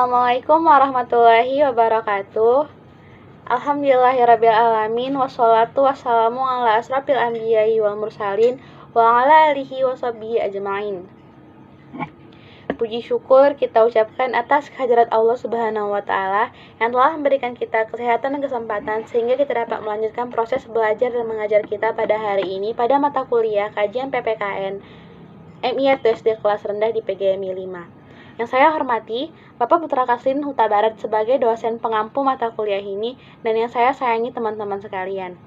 Assalamualaikum warahmatullahi wabarakatuh. Alhamdulillahirrabbilalamin. Wassalatu wassalamu ala asrafil anbiya'i wal mursalin wa ala alihi wa sahbihi ajma'in. Puji syukur kita ucapkan atas kehadirat Allah Subhanahu wa Ta'ala yang telah memberikan kita kesehatan dan kesempatan sehingga kita dapat melanjutkan proses belajar dan mengajar kita pada hari ini pada mata kuliah kajian PPKN MIA TSD kelas rendah di PGMI 5. Yang saya hormati Bapak Putra Kaslin Huta Barat sebagai dosen pengampu mata kuliah ini dan yang saya sayangi teman-teman sekalian.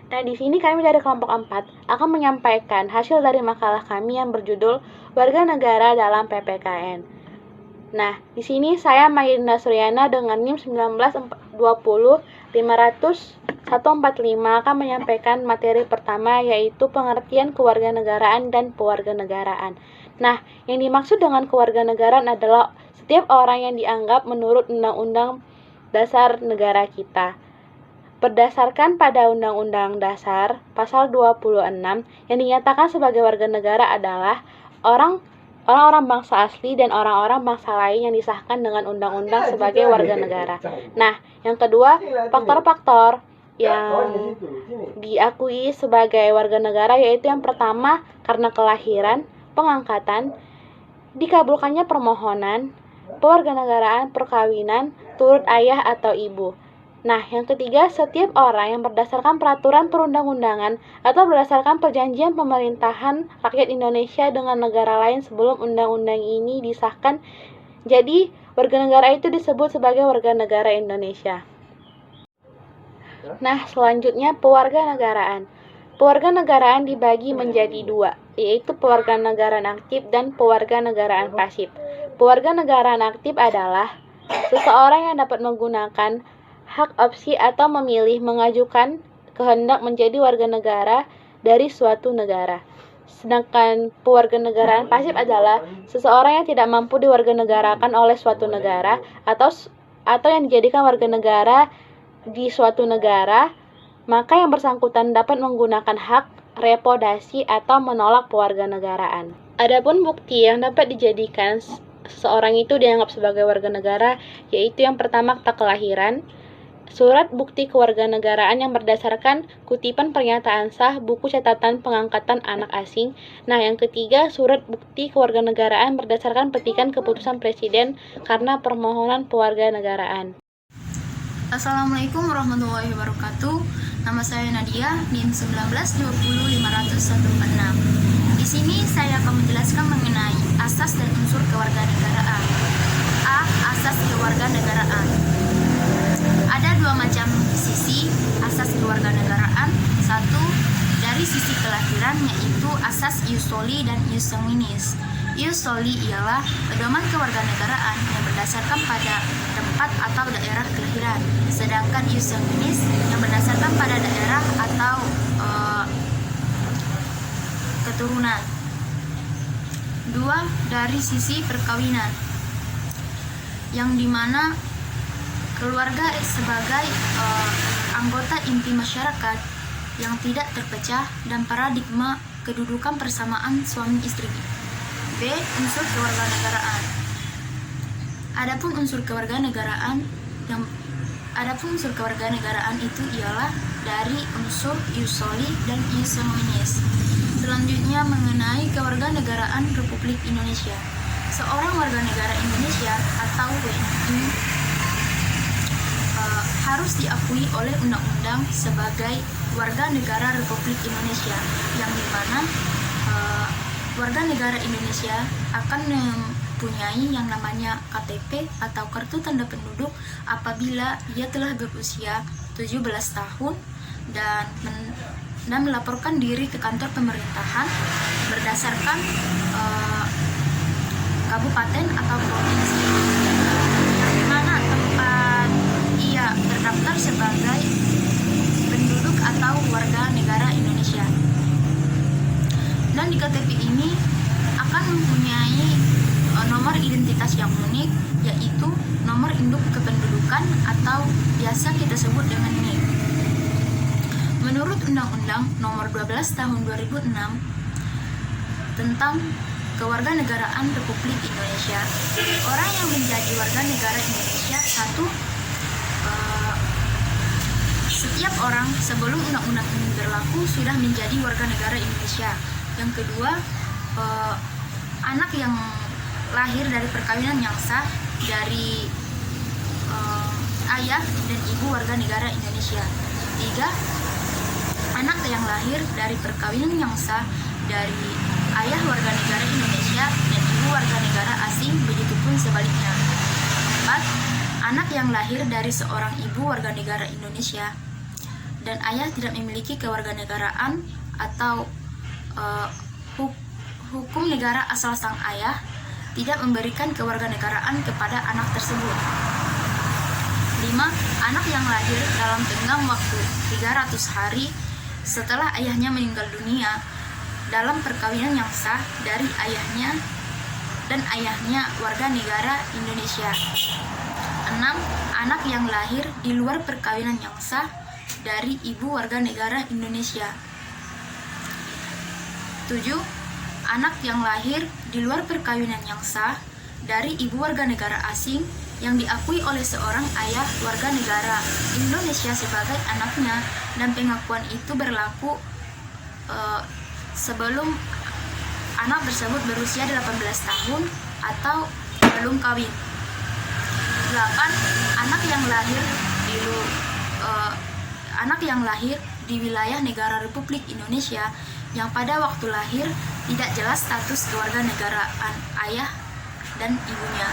Nah, di sini kami dari kelompok 4 akan menyampaikan hasil dari makalah kami yang berjudul Warga Negara dalam PPKN. Nah, di sini saya Mayrinda Suryana dengan NIM 1920 500 145 akan menyampaikan materi pertama yaitu pengertian kewarganegaraan dan pewarganegaraan. Nah, yang dimaksud dengan kewarganegaraan adalah setiap orang yang dianggap menurut Undang-Undang Dasar Negara kita. Berdasarkan pada Undang-Undang Dasar Pasal 26 yang dinyatakan sebagai warga negara adalah orang-orang bangsa asli dan orang-orang bangsa lain yang disahkan dengan undang-undang sebagai warga negara. Nah, yang kedua, faktor-faktor yang diakui sebagai warga negara yaitu yang pertama karena kelahiran, pengangkatan, dikabulkannya permohonan, pewarganegaraan, perkawinan, turut ayah atau ibu. Nah, yang ketiga, setiap orang yang berdasarkan peraturan perundang-undangan atau berdasarkan perjanjian pemerintahan rakyat Indonesia dengan negara lain sebelum undang-undang ini disahkan, jadi warga negara itu disebut sebagai warga negara Indonesia. Nah, selanjutnya pewarganegaraan. Pewarganegaraan dibagi menjadi dua, yaitu pewarganegaraan aktif dan pewarganegaraan pasif. Pewarganegaraan aktif adalah seseorang yang dapat menggunakan hak opsi atau memilih mengajukan kehendak menjadi warga negara dari suatu negara. Sedangkan pewarganegaraan pasif adalah seseorang yang tidak mampu diwarganegarakan oleh suatu negara atau yang dijadikan warga negara di suatu negara, maka yang bersangkutan dapat menggunakan hak repodasi atau menolak pewarganegaraan. Adapun bukti yang dapat dijadikan seseorang itu dianggap sebagai warga negara yaitu yang pertama akta kelahiran, surat bukti kewarganegaraan yang berdasarkan kutipan pernyataan sah buku catatan pengangkatan anak asing. Nah, yang ketiga surat bukti kewarganegaraan berdasarkan petikan keputusan presiden karena permohonan pewarganegaraan. Assalamualaikum warahmatullahi wabarakatuh. Nama saya Nadia, NIM 1920 516. Di sini saya akan menjelaskan mengenai asas dan unsur kewarganegaraan. A. Asas kewarganegaraan. Ada dua macam sisi asas kewarganegaraan. Satu, dari sisi kelahiran yaitu asas ius soli dan ius sanguinis. Ius soli ialah pedoman kewarganegaraan yang berdasarkan pada tempat atau daerah kelahiran, sedangkan ius sanguinis yang berdasarkan pada daerah atau keturunan. Dua, dari sisi perkawinan, yang dimana keluarga sebagai anggota inti masyarakat yang tidak terpecah dan paradigma kedudukan persamaan suami istri. B. Unsur kewarganegaraan. Adapun unsur kewarganegaraan itu ialah dari unsur ius soli dan ius sanguinis. Selanjutnya mengenai kewarganegaraan Republik Indonesia. Seorang warga negara Indonesia atau WNI harus diakui oleh undang-undang sebagai warga negara Republik Indonesia, yang dimana warga negara Indonesia akan mempunyai yang namanya KTP atau kartu tanda penduduk apabila ia telah berusia 17 tahun dan melaporkan diri ke kantor pemerintahan berdasarkan kabupaten atau provinsi di mana tempat ia terdaftar sebagai penduduk atau warga negara Indonesia. Dan di KTP ini akan mempunyai nomor identitas yang unik, yaitu nomor induk kependudukan atau biasa kita sebut dengan NIK. Menurut Undang-Undang Nomor 12 Tahun 2006 tentang kewarganegaraan Republik Indonesia. Orang yang menjadi warga negara Indonesia, satu, setiap orang sebelum undang-undang ini berlaku sudah menjadi warga negara Indonesia. Yang kedua, anak yang lahir dari perkawinan yang sah dari ayah dan ibu warga negara Indonesia. Tiga, anak yang lahir dari perkawinan yang sah dari ayah warga negara Indonesia dan ibu warga negara asing, begitupun sebaliknya. Empat, anak yang lahir dari seorang ibu warga negara Indonesia dan ayah tidak memiliki kewarganegaraan atau hukum negara asal sang ayah tidak memberikan kewarganegaraan kepada anak tersebut. 5. Anak yang lahir dalam tenggang waktu 300 hari setelah ayahnya meninggal dunia dalam perkawinan yang sah dari ayahnya dan ayahnya warga negara Indonesia. 6. Anak yang lahir di luar perkawinan yang sah dari ibu warga negara Indonesia. 7. Anak yang lahir di luar perkawinan yang sah dari ibu warga negara asing yang diakui oleh seorang ayah warga negara Indonesia sebagai anaknya, dan pengakuan itu berlaku sebelum anak tersebut berusia 18 tahun atau belum kawin. 8. Anak yang lahir di wilayah negara Republik Indonesia yang pada waktu lahir tidak jelas status kewarganegaraan ayah dan ibunya.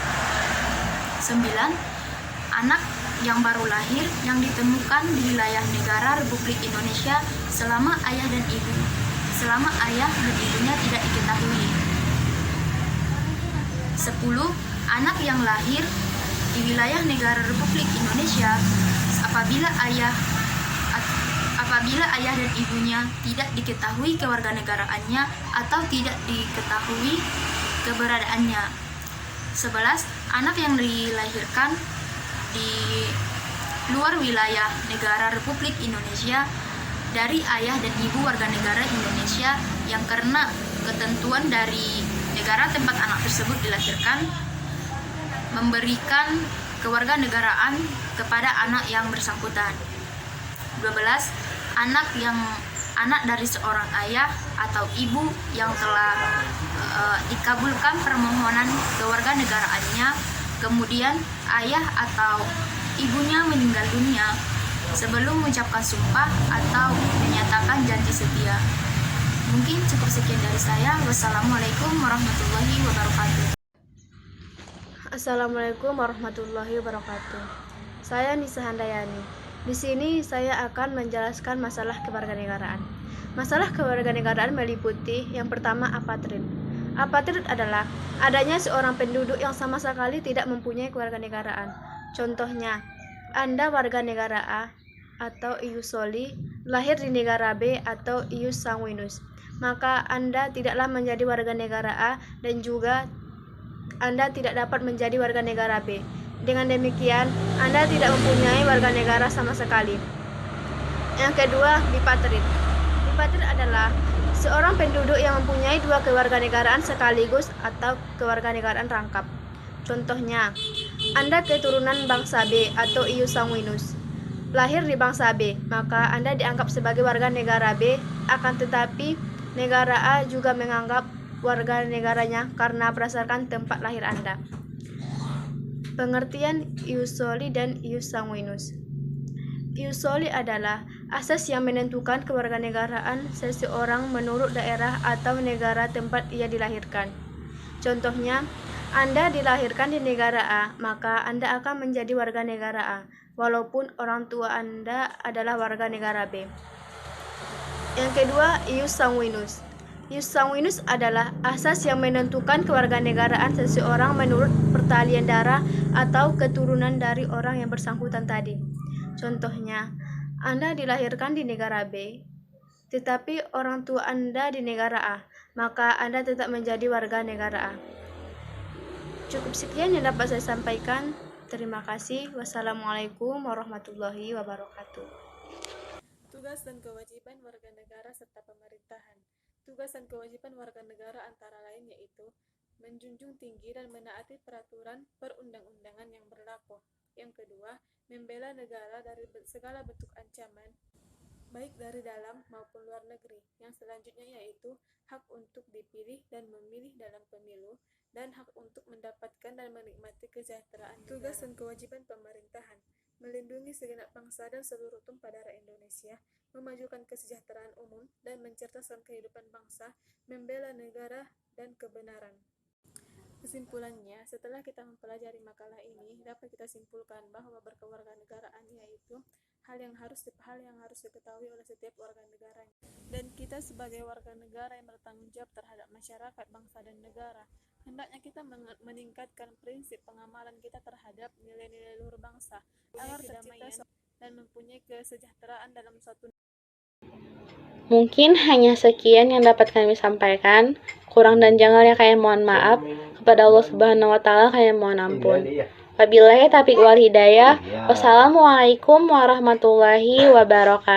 9. Anak yang baru lahir yang ditemukan di wilayah negara Republik Indonesia selama ayah dan ibunya tidak diketahui. 10. Anak yang lahir di wilayah negara Republik Indonesia apabila ayah dan ibunya tidak diketahui kewarganegaraannya atau tidak diketahui keberadaannya. 11. Anak yang dilahirkan di luar wilayah negara Republik Indonesia dari ayah dan ibu warga negara Indonesia yang karena ketentuan dari negara tempat anak tersebut dilahirkan memberikan kewarganegaraan kepada anak yang bersangkutan. 12. Anak dari seorang ayah atau ibu yang telah dikabulkan permohonan kewarganegaraannya, kemudian ayah atau ibunya meninggal dunia sebelum mengucapkan sumpah atau menyatakan janji setia. Mungkin cukup sekian dari saya. Wassalamualaikum warahmatullahi wabarakatuh. Assalamualaikum warahmatullahi wabarakatuh. Saya Nisa Handayani. Di sini saya akan menjelaskan masalah kewarganegaraan. Masalah kewarganegaraan meliputi yang pertama apatrid. Apatrid adalah adanya seorang penduduk yang sama sekali tidak mempunyai kewarganegaraan. Contohnya, Anda warga negara A atau ius soli, lahir di negara B atau ius sanguinus, maka Anda tidaklah menjadi warga negara A dan juga Anda tidak dapat menjadi warga negara B. Dengan demikian, Anda tidak mempunyai warga negara sama sekali. Yang kedua, bipatrid. Bipatrid adalah seorang penduduk yang mempunyai dua kewarganegaraan sekaligus atau kewarganegaraan rangkap. Contohnya, Anda keturunan bangsa B atau ius sanguinus, lahir di bangsa B, maka Anda dianggap sebagai warga negara B, akan tetapi negara A juga menganggap warga negaranya karena berdasarkan tempat lahir Anda. Pengertian ius soli dan ius sanguinus. Ius soli adalah asas yang menentukan kewarganegaraan seseorang menurut daerah atau negara tempat ia dilahirkan. Contohnya, Anda dilahirkan di negara A, maka Anda akan menjadi warga negara A, walaupun orang tua Anda adalah warga negara B. Yang kedua, ius sanguinus. Ius sanguinus adalah asas yang menentukan kewarganegaraan seseorang menurut pertalian darah atau keturunan dari orang yang bersangkutan tadi. Contohnya, Anda dilahirkan di negara B, tetapi orang tua Anda di negara A, maka Anda tetap menjadi warga negara A. Cukup sekian yang dapat saya sampaikan. Terima kasih. Wassalamualaikum warahmatullahi wabarakatuh. Tugas dan kewajiban warga negara serta pemerintahan. Tugas dan kewajiban warga negara antara lain yaitu menjunjung tinggi dan menaati peraturan perundang-undangan yang berlaku. Yang kedua, membela negara dari segala bentuk ancaman, baik dari dalam maupun luar negeri. Yang selanjutnya yaitu hak untuk dipilih dan memilih dalam pemilu, dan hak untuk mendapatkan dan menikmati kesejahteraan negara. Tugas dan kewajiban pemerintahan: melindungi segenap bangsa dan seluruh tumpah darah Indonesia, memajukan kesejahteraan umum dan mencerdaskan kehidupan bangsa, membela negara dan kebenaran. Kesimpulannya, setelah kita mempelajari makalah ini, dapat kita simpulkan bahwa berkewarganegaraan yaitu hal yang harus diketahui oleh setiap warga negara. Dan kita sebagai warga negara yang bertanggung jawab terhadap masyarakat, bangsa, dan negara, hendaknya kita meningkatkan prinsip pengamalan kita terhadap nilai-nilai luhur bangsa, agar tercipta dan mempunyai kesejahteraan dalam suatu. Mungkin hanya sekian yang dapat kami sampaikan. Kurang dan jangan kami mohon maaf. Kepada Allah Subhanahu wa Ta'ala kami mohon ampun. Wabillahi taufiq wal hidayah. Wassalamualaikum warahmatullahi wabarakatuh.